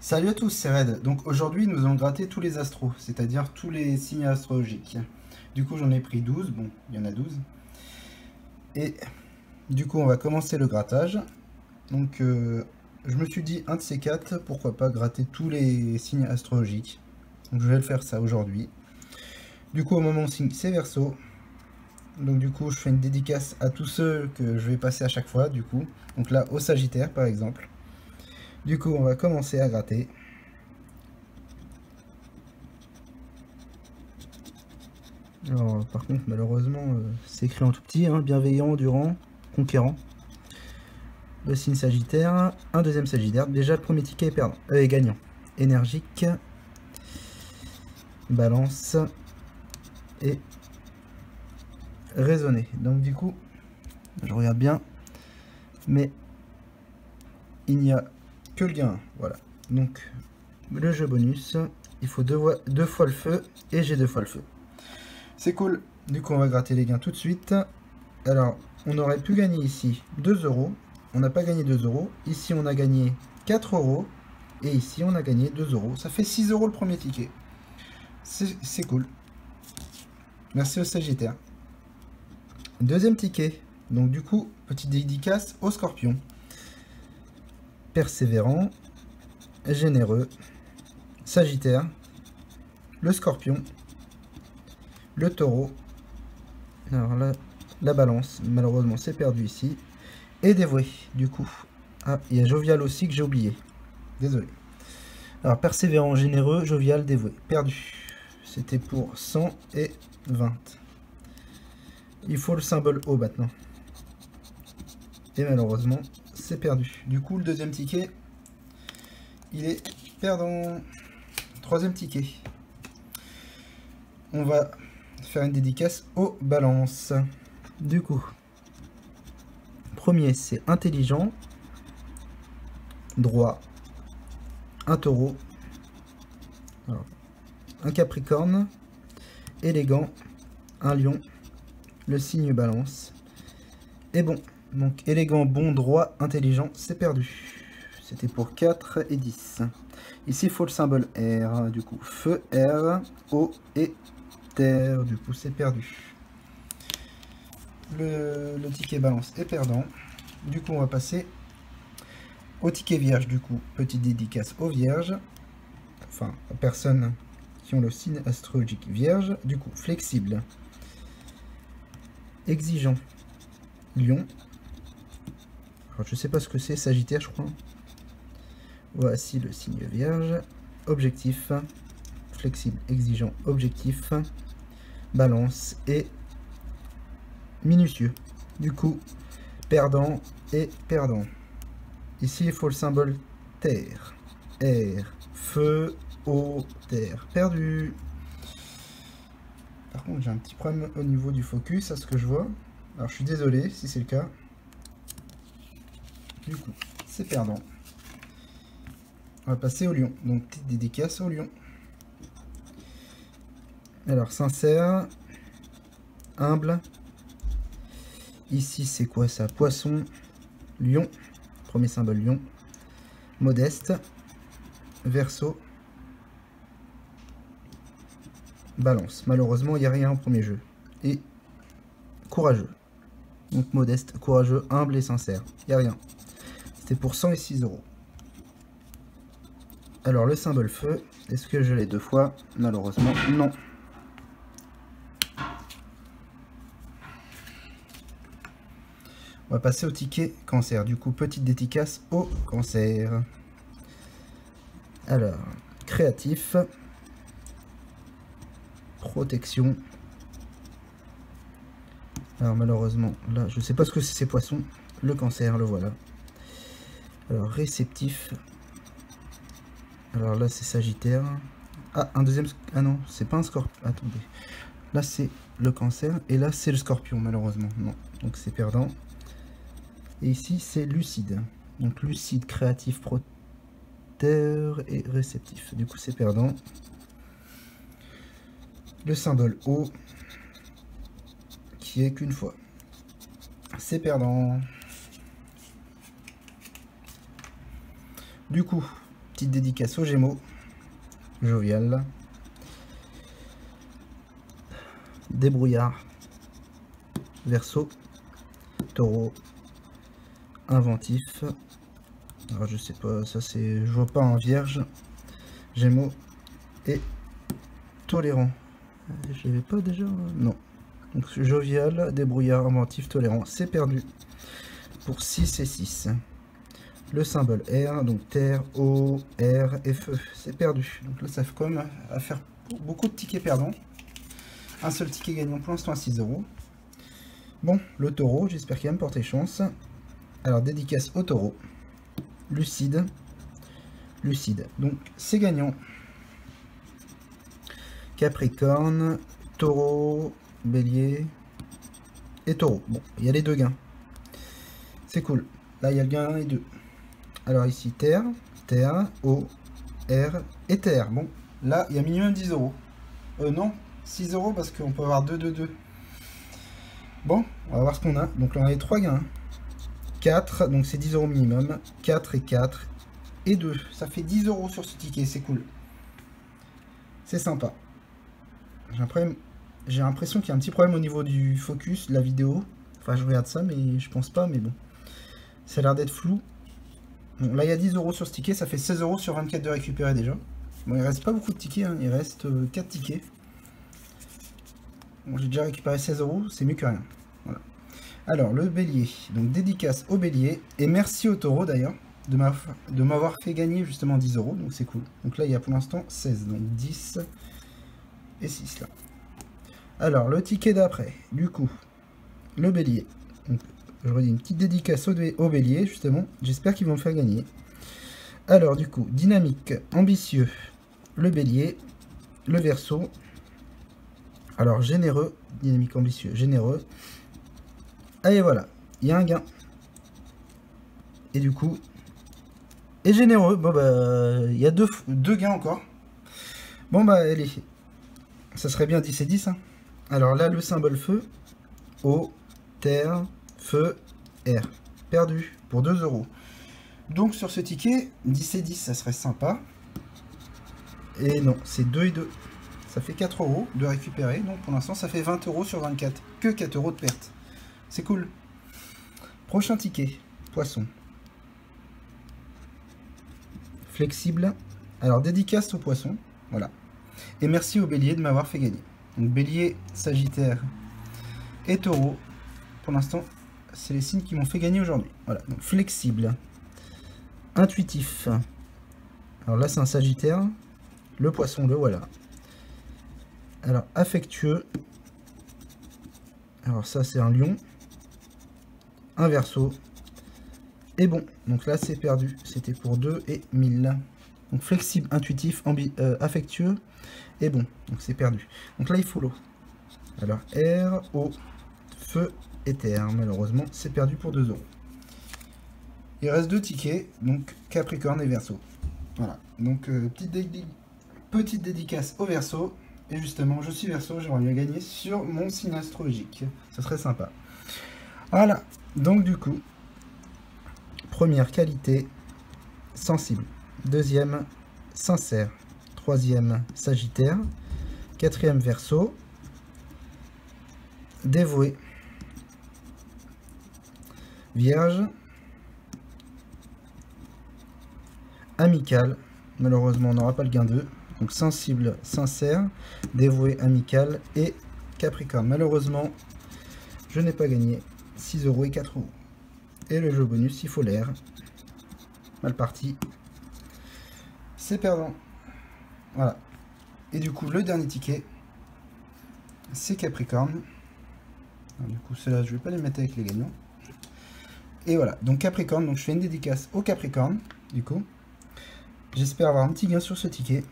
Salut à tous, c'est Red. Donc aujourd'hui, nous allons gratter tous les astros, c'est-à-dire tous les signes astrologiques. Du coup, j'en ai pris 12, bon, il y en a 12. Et du coup, on va commencer le grattage. Donc, je me suis dit, un de ces quatre, pourquoi pas gratter tous les signes astrologiques. Donc, je vais le faire ça aujourd'hui. Du coup, au moment signe, c'est Verseau. Donc, du coup, je fais une dédicace à tous ceux que je vais passer à chaque fois, du coup. Donc là, au Sagittaire, par exemple. Du coup, on va commencer à gratter. Alors, par contre, malheureusement, c'est écrit en tout petit, hein, bienveillant, durant, conquérant. Le signe Sagittaire, un deuxième Sagittaire. Déjà, le premier ticket est gagnant. Énergique, Balance et raisonné. Donc, du coup, je regarde bien, mais il n'y a que le gain. Voilà. Donc, le jeu bonus, il faut deux fois le feu et j'ai deux fois le feu. C'est cool. Du coup, on va gratter les gains tout de suite. Alors, on aurait pu gagner ici 2 euros. On n'a pas gagné 2 euros. Ici, on a gagné 4 euros. Et ici, on a gagné 2 euros. Ça fait 6 euros le premier ticket. C'est cool. Merci au Sagittaire. Deuxième ticket. Donc, du coup, petite dédicace au Scorpion. Persévérant. Généreux. Sagittaire. Le Scorpion. Le Taureau. Alors là, la Balance. Malheureusement, c'est perdu ici. Et dévoué, du coup. Ah, il y a Jovial aussi que j'ai oublié. Désolé. Alors, persévérant, généreux, jovial, dévoué. Perdu. C'était pour 100 et 20. Il faut le symbole O maintenant. Et malheureusement, c'est perdu. Du coup, le deuxième ticket, il est perdant. Troisième ticket. On va faire une dédicace aux balances. Du coup, premier, c'est intelligent, droit, un taureau, alors, un capricorne, élégant, un lion, le signe balance, et bon. Donc élégant, bon, droit, intelligent, c'est perdu. C'était pour 4 et 10. Ici, il faut le symbole R, du coup. Feu, R, eau et terre, du coup, c'est perdu. Le ticket balance est perdant. Du coup, on va passer au ticket vierge, du coup. Petite dédicace aux vierges. Enfin, aux personnes qui ont le signe astrologique vierge. Du coup, flexible. Exigeant. Lion. Alors, je sais pas ce que c'est, Sagittaire, je crois. Voici le signe vierge. Objectif. Flexible, exigeant, objectif. Balance et minutieux. Du coup, perdant et perdant. Ici, il faut le symbole terre. Air, feu, eau, terre. Perdu. Par contre, j'ai un petit problème au niveau du focus, à ce que je vois. Alors, je suis désolé si c'est le cas. Du coup, c'est perdant. On va passer au lion. Donc, petite dédicace au lion. Alors, sincère, humble. Ici, c'est quoi ça? Poisson, lion. Premier symbole lion. Modeste. Verseau. Balance. Malheureusement, il n'y a rien au premier jeu. Et courageux. Donc modeste, courageux, humble et sincère. Il n'y a rien. C'était pour 106 euros. Alors le symbole feu, est-ce que je l'ai deux fois? Malheureusement, non. On va passer au ticket cancer. Du coup, petite dédicace au cancer. Alors, créatif. Protection. Alors malheureusement, là, je sais pas ce que c'est ces poissons. Le cancer, le voilà. Alors, réceptif. Alors là, c'est Sagittaire. Ah, un deuxième... Ah non, c'est pas un scorpion. Attendez. Là, c'est le cancer. Et là, c'est le scorpion, malheureusement. Non. Donc, c'est perdant. Et ici, c'est lucide. Donc, lucide, créatif, protecteur et réceptif. Du coup, c'est perdant. Le symbole O, qui est qu'une fois. C'est perdant. Du coup, petite dédicace aux Gémeaux. Jovial. Débrouillard. Verseau. Taureau. Inventif. Alors je sais pas, ça c'est... Je vois pas un Vierge. Gémeaux. Et tolérant. Je l'avais pas déjà? Non. Donc jovial, débrouillard, inventif, tolérant. C'est perdu. Pour 6 et 6. Le symbole R, donc terre, eau, air et feu. C'est perdu. Donc là ça fait quand même à faire beaucoup de tickets perdants. Un seul ticket gagnant pour l'instant à 6 €. Bon, le taureau, j'espère qu'il va me porter chance. Alors dédicace au taureau. Lucide. Lucide. Donc c'est gagnant. Capricorne, taureau, bélier et taureau. Bon, il y a les deux gains. C'est cool. Là, il y a le gain 1 et 2. Alors ici, terre, terre, eau, air et terre. Bon, là, il y a minimum 10 €. Non, 6 € parce qu'on peut avoir 2, 2, 2. Bon, on va voir ce qu'on a. Donc là, on a les 3 gains. 4, donc c'est 10 € minimum. 4 et 4 et 2. Ça fait 10 € sur ce ticket, c'est cool. C'est sympa. J'ai l'impression qu'il y a un petit problème au niveau du focus de la vidéo. Enfin, je regarde ça, mais je pense pas, mais bon. Ça a l'air d'être flou. Bon, là, il y a 10 € sur ce ticket, ça fait 16 € sur 24 de récupérer déjà. Bon, il reste pas beaucoup de tickets, hein. Il reste 4 tickets. Bon, j'ai déjà récupéré 16 €, c'est mieux que rien. Voilà. Alors, le bélier. Donc, dédicace au bélier. Et merci au taureau, d'ailleurs, de m'avoir fait gagner justement 10 €. Donc, c'est cool. Donc là, il y a pour l'instant 16. Donc, 10 et 6 là. Alors, le ticket d'après, du coup, le bélier. Donc, je redis une petite dédicace au bélier, justement. J'espère qu'ils vont me faire gagner. Alors, du coup, dynamique, ambitieux, le bélier, le verseau. Alors, généreux, dynamique, ambitieux, généreux. Allez, voilà, il y a un gain. Et du coup, et généreux, bon bah, il y a deux gains encore. Bon bah, allez, ça serait bien 10 et 10, hein. Alors là, le symbole feu, eau, terre, feu, air. Perdu pour 2 €. Donc sur ce ticket, 10 et 10, ça serait sympa. Et non, c'est 2 et 2. Ça fait 4 € de récupérer. Donc pour l'instant, ça fait 20 € sur 24. Que 4 € de perte. C'est cool. Prochain ticket, poisson. Flexible. Alors dédicace au poisson. Voilà. Et merci au bélier de m'avoir fait gagner. Donc bélier, sagittaire et taureau. Pour l'instant, c'est les signes qui m'ont fait gagner aujourd'hui. Voilà. Donc flexible. Intuitif. Alors là, c'est un sagittaire. Le poisson, le voilà. Alors affectueux. Alors ça, c'est un lion. Un verseau. Et bon, donc là, c'est perdu. C'était pour 2 et 1000. Donc flexible, intuitif, affectueux. Et bon, donc c'est perdu. Donc là, il faut l'eau. Alors, air, eau, feu et terre. Malheureusement, c'est perdu pour 2 €. Il reste 2 tickets, donc Capricorne et Verseau. Voilà, donc petite dédicace au Verseau. Et justement, je suis Verseau, j'aimerais bien gagner sur mon signe astrologique. Ça serait sympa. Voilà, donc du coup, première qualité, sensible. Deuxième, sincère. Troisième, Sagittaire. Quatrième, Verseau. Dévoué. Vierge. Amical. Malheureusement, on n'aura pas le gain 2. Donc sensible, sincère, dévoué, amical et Capricorne. Malheureusement, je n'ai pas gagné 6 € et 4 €. Et le jeu bonus, il faut l'air. Mal parti. C'est perdant. Voilà. Et du coup, le dernier ticket, c'est Capricorne. Alors, du coup, ceux-là, je vais pas les mettre avec les gagnants. Et voilà. Donc Capricorne, donc je fais une dédicace au Capricorne, du coup. J'espère avoir un petit gain sur ce ticket.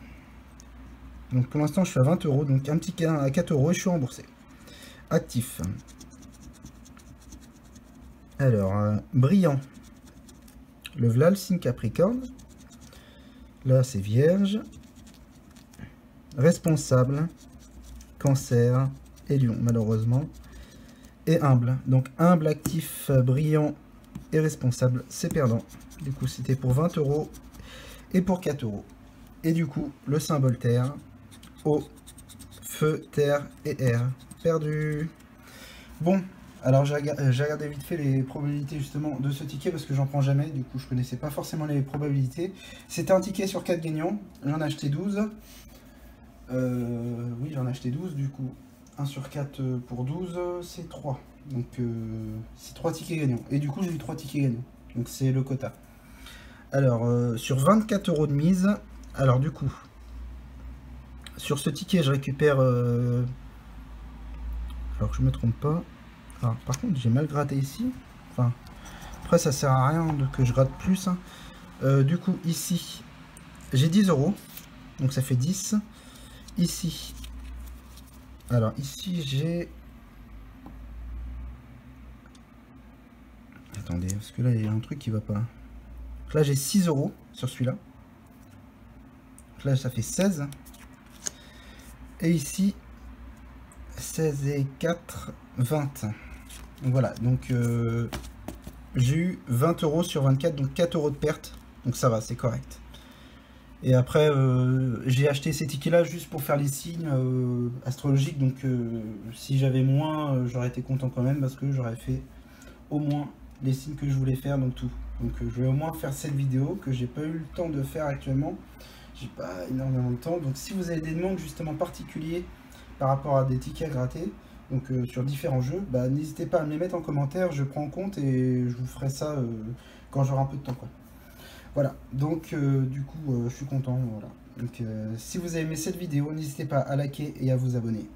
Donc pour l'instant, je suis à 20 €, donc un petit gain à 4 € et je suis remboursé. Actif. Alors, brillant. Le voilà le signe Capricorne. Là, c'est Vierge. Responsable. Cancer et Lion, malheureusement. Et humble. Donc humble, actif, brillant et responsable, c'est perdant. Du coup, c'était pour 20 € et pour 4 €. Et du coup, le symbole terre, eau, feu, terre et air. Perdu. Bon, alors j'ai regardé vite fait les probabilités justement de ce ticket parce que j'en prends jamais, du coup je connaissais pas forcément les probabilités. C'était un ticket sur 4 gagnants, j'en ai acheté 12. Oui, j'en ai acheté 12 du coup. 1 sur 4 pour 12, c'est 3. Donc c'est 3 tickets gagnants. Et du coup j'ai eu 3 tickets gagnants. Donc c'est le quota. Alors sur 24 € de mise, alors du coup, sur ce ticket je récupère... alors que je me trompe pas. Alors, par contre j'ai mal gratté ici. Enfin, après ça sert à rien que je gratte plus. Hein. Du coup ici j'ai 10 €. Donc ça fait 10. Ici. Alors ici j'ai... Attendez, parce que là il y a un truc qui va pas. Donc là j'ai 6 € sur celui-là. Donc là ça fait 16. Et ici 16 et 4, 20. Donc voilà, donc j'ai eu 20 € sur 24, donc 4 € de perte. Donc ça va, c'est correct. Et après, j'ai acheté ces tickets-là juste pour faire les signes astrologiques. Donc si j'avais moins, j'aurais été content quand même parce que j'aurais fait au moins les signes que je voulais faire, donc tout. Donc je vais au moins faire cette vidéo que j'ai pas eu le temps de faire actuellement. J'ai pas énormément de temps. Donc si vous avez des demandes justement particuliers par rapport à des tickets à gratter, donc sur différents jeux, bah, n'hésitez pas à me les mettre en commentaire, je prends en compte et je vous ferai ça quand j'aurai un peu de temps, quoi. Voilà, donc du coup je suis content, voilà. Donc si vous avez aimé cette vidéo, n'hésitez pas à liker et à vous abonner.